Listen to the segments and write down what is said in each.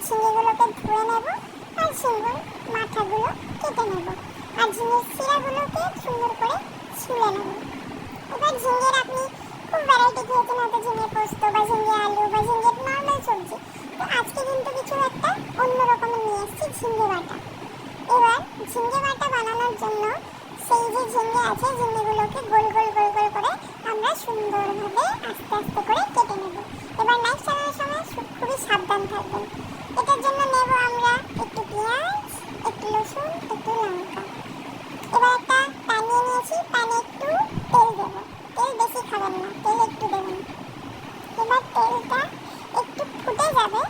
ঝিঙেগুলোকে ধুয়ে নেব আর ঝিঙের মাথাগুলো কেটে নেব আর ঝিঙের শিরাগুলোকে সুন্দর করে ছুলে নেব। এবার ঝিঙের আপনি খুব ভ্যারাইটি খেয়েছেন, হয়তো ঝিঙে পোস্ত বা ঝিঙে আলু বা ঝিঙের নর্মাল সবজি, তো আজকে কিন্তু কিছু একটা অন্য রকমের নিয়ে এসেছি, ঝিঙে বাটা। এবার ঝিঙে বাটা বানানোর জন্য সেই যে ঝিঙে আছে ঝিঙেগুলোকে গোল গোল গোল গোল করে আমরা সুন্দরভাবে আস্তে আস্তে করে কেটে নেব। এবার নাইফ চালানোর সময় খুবই সাবধান থাকবেন। এটার জন্য নেব আমরা একটু পেঁয়াজ, একটু রসুন, একটু লঙ্কা। এবার একটা প্যান নিয়ে নিয়েছি, প্যানে একটু তেল দেবো, তেল বেশি খাবেন না, তেল একটু দেবেন। এবার তেলটা একটু ফুটে যাবে,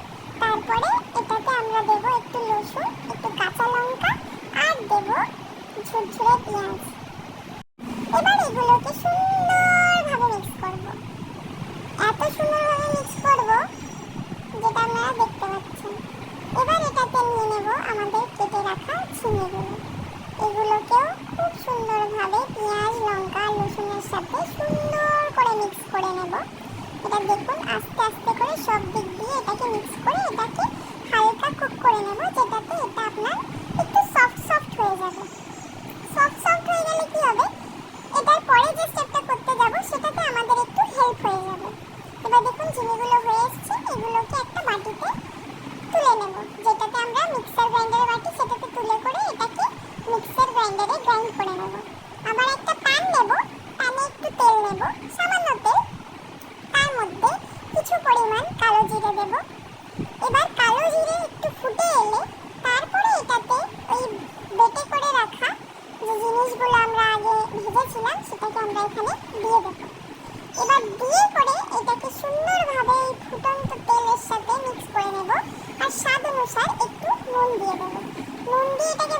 তারপরে এটাতে আমরা দেবো একটু রসুন, একটু কাঁচা লঙ্কা আর দেবো ঝুরঝুরে পেঁয়াজ। এবার এগুলোকে সুন্দরভাবে মিক্স করব, এত সুন্দরভাবে মিক্স করব যেটা আপনারা দেখতে পাচ্ছেন। এবার এটাতে নিয়ে নেব আমাদের কেটে রাখা ঝিঙেগুলো, এগুলোকেও খুব সুন্দরভাবে পেঁয়াজ লঙ্কা রসুনের সাথে সুন্দর করে মিক্স করে নেব। এটা দেখুন আস্তে আস্তে করে সব দিক দিয়ে এটাকে মিক্স করে এটাকে হালকা কুক করে নেব, যেটাতে এটা আপনার একটু সফট সফট হয়ে যাবে। সফট সফট হয়ে গেলে কি হবে, এটার পরে যে স্টেপটা করতে যাব সেটাতে আমাদের একটু হেল্প হয়ে যাবে। এবার দেখুন ঝিঙেগুলো হয়ে এসছে, এগুলোকে একটা বাটিতে তুলে নেব, যেটাতে আমরা মিক্সার গ্রাইন্ডারে বাটি সেটাতে তুলে করে এটাকে মিক্সার গ্রাইন্ডারে গ্রাইন্ড করে নেব। আবার একটা প্যান নেব, প্যানে একটু তেল নেব, সামান্য তেল, তার মধ্যে কিছু পরিমাণ কালো জিরে দেব। এবার কালো জিরে একটু ফুটে এলে তারপরে এটাতে ওই বেটে করে রাখা যে জিনিসগুলো আমরা আগে ভেজেছিলাম সেটাকে আমরা এখানে দিয়ে দেব। এবার দিয়ে করে এটাকে সুন্দরভাবে এই ফুটন্ত তেলের সাথে মিক্স করে নেব আর স্বাদ অনুসার একটু নুন দিয়ে দেব। নুন দিয়ে এটাকে